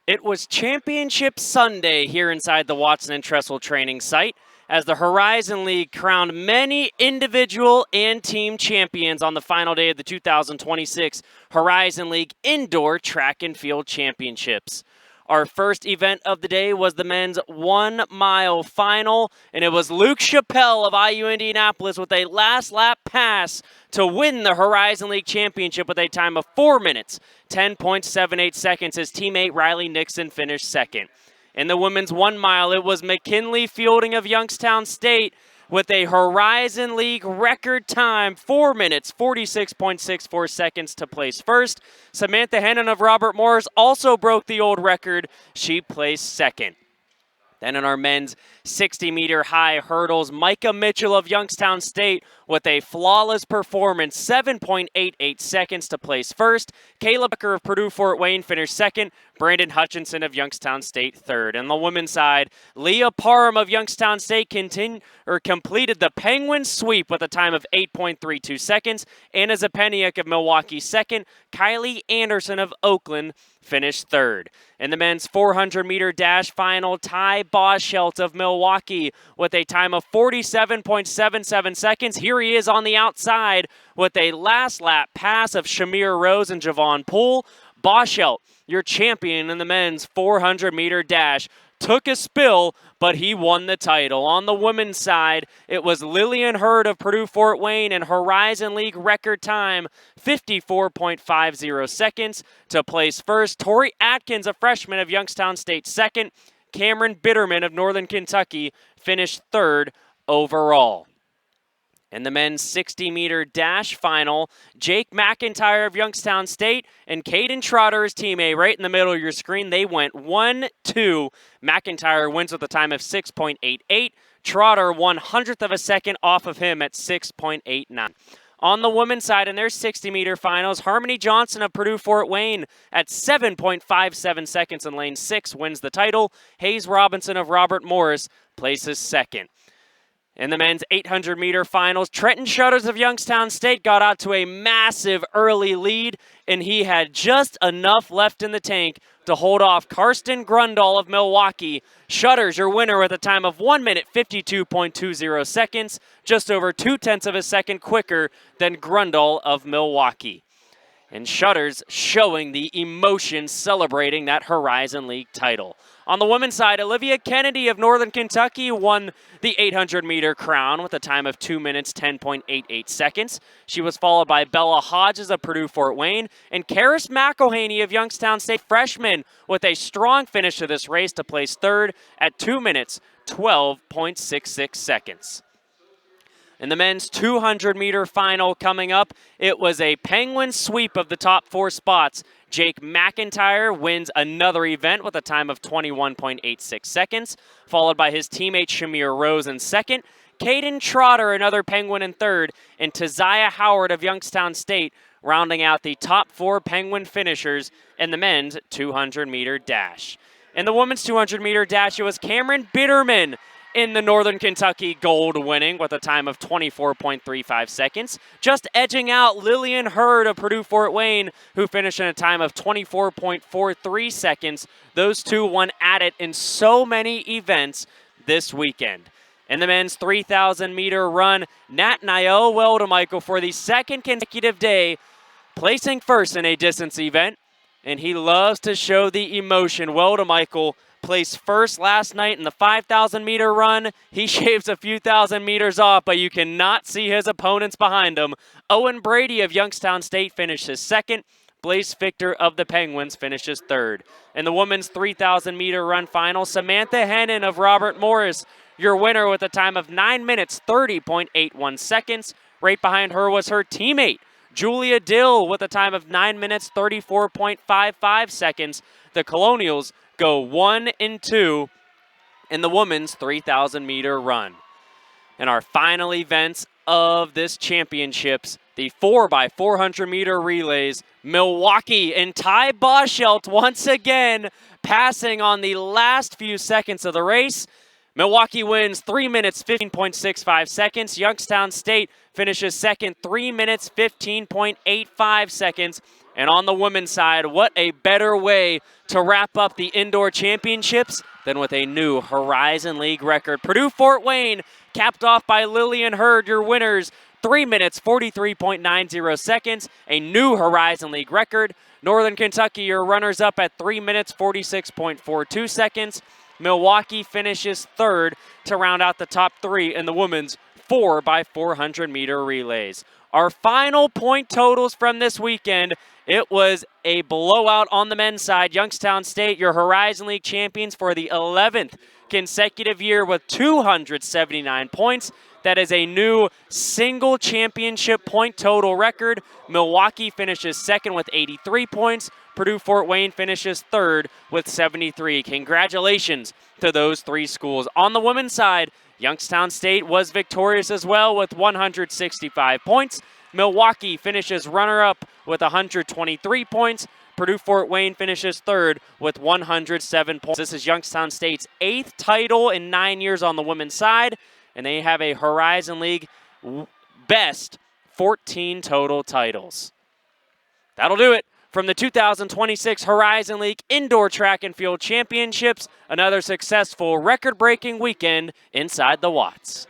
It was Championship Sunday here inside the Watson and Tressel training site as the Horizon League crowned many individual and team champions on the final day of the 2026 Horizon League Indoor Track and Field Championships. Our first event of the day was the men's 1 mile final, and it was Luke Chappelle of IU Indianapolis with a last lap pass to win the Horizon League Championship with a time of 4 minutes, 10.78 seconds. His teammate Riley Nixon finished second. In the women's 1 mile, it was McKinley Fielding of Youngstown State with a Horizon League record time, 4 minutes, 46.64 seconds to place first. Samantha Hennon of Robert Morris also broke the old record. She placed second. Then in our men's 60-meter high hurdles, Micah Mitchell of Youngstown State with a flawless performance, 7.88 seconds to place first. Caleb Becker of Purdue Fort Wayne finished second. Brandon Hutchinson of Youngstown State third. On the women's side, Leah Parham of Youngstown State completed the Penguin sweep with a time of 8.32 seconds. Anna Zapeniak of Milwaukee second. Kylie Anderson of Oakland finished third. In the men's 400-meter dash final, Ty Boschelt of Milwaukee with a time of 47.77 seconds. Here he is on the outside with a last lap pass of Shamir Rose and Javon Poole. Boschelt, your champion in the men's 400-meter dash, took a spill, but he won the title. On the women's side, it was Lillian Hurd of Purdue Fort Wayne and Horizon League record time, 54.50 seconds to place first. Tori Atkins, a freshman of Youngstown State, second. Cameron Bitterman of Northern Kentucky finished third overall. In the men's 60-meter dash final, Jake McIntyre of Youngstown State and Caden Trotter, his teammate, right in the middle of your screen. They went 1-2. McIntyre wins with a time of 6.88. Trotter 1/100th of a second off of him at 6.89. On the women's side in their 60-meter finals, Harmony Johnson of Purdue Fort Wayne at 7.57 seconds in lane 6 wins the title. Hayes Robinson of Robert Morris places second. In the men's 800-meter finals, Trenton Shutters of Youngstown State got out to a massive early lead, and he had just enough left in the tank to hold off Karsten Grundall of Milwaukee. Shutters, your winner, with a time of 1 minute, 52.20 seconds, just over 0.2 of a second quicker than Grundall of Milwaukee. And Shutters showing the emotion, celebrating that Horizon League title. On the women's side, Olivia Kennedy of Northern Kentucky won the 800-meter crown with a time of 2 minutes, 10.88 seconds. She was followed by Bella Hodges of Purdue Fort Wayne and Karis McElhaney of Youngstown State, freshman, with a strong finish to this race to place third at 2 minutes, 12.66 seconds. In the men's 200-meter final coming up, it was a Penguin sweep of the top 4 spots. Jake McIntyre wins another event with a time of 21.86 seconds, followed by his teammate Shamir Rose in second, Caden Trotter, another Penguin, in third, and Taziah Howard of Youngstown State rounding out the top 4 Penguin finishers in the men's 200-meter dash. In the women's 200-meter dash, it was Cameron Bitterman in the Northern Kentucky gold winning with a time of 24.35 seconds, just edging out Lillian Hurd of Purdue Fort Wayne, who finished in a time of 24.43 seconds. Those two won at it in so many events this weekend. In the men's 3,000-meter run, Nat Niall Weldemichael for the second consecutive day, placing first in a distance event, and he loves to show the emotion. Weldemichael placed first last night in the 5,000-meter run. He shaves a few thousand meters off, but you cannot see his opponents behind him. Owen Brady of Youngstown State finishes second. Blaise Victor of the Penguins finishes third. In the women's 3,000-meter run final, Samantha Hennon of Robert Morris, your winner with a time of 9 minutes, 30.81 seconds. Right behind her was her teammate, Julia Dill, with a time of 9 minutes, 34.55 seconds. The Colonials go 1 and 2 in the women's 3,000-meter run. In our final events of this championships, the 4x400-meter relays, Milwaukee and Ty Boschelt once again passing on the last few seconds of the race. Milwaukee wins 3 minutes, 15.65 seconds. Youngstown State finishes second, 3 minutes, 15.85 seconds. And on the women's side, what a better way to wrap up the indoor championships than with a new Horizon League record. Purdue-Fort Wayne, capped off by Lillian Hurd, your winners, 3 minutes, 43.90 seconds, a new Horizon League record. Northern Kentucky, your runners-up at 3 minutes, 46.42 seconds. Milwaukee finishes third to round out the top three in the women's 4x400-meter relays. Our final point totals from this weekend, it was a blowout on the men's side. Youngstown State, your Horizon League champions for the 11th consecutive year with 279 points. That is a new single championship point total record. Milwaukee finishes second with 83 points. Purdue-Fort Wayne finishes third with 73. Congratulations to those three schools. On the women's side, Youngstown State was victorious as well with 165 points. Milwaukee finishes runner-up with 123 points. Purdue-Fort Wayne finishes third with 107 points. This is Youngstown State's 8th title in 9 years on the women's side, and they have a Horizon League best 14 total titles. That'll do it from the 2026 Horizon League Indoor Track and Field Championships. Another successful record-breaking weekend inside the Watts.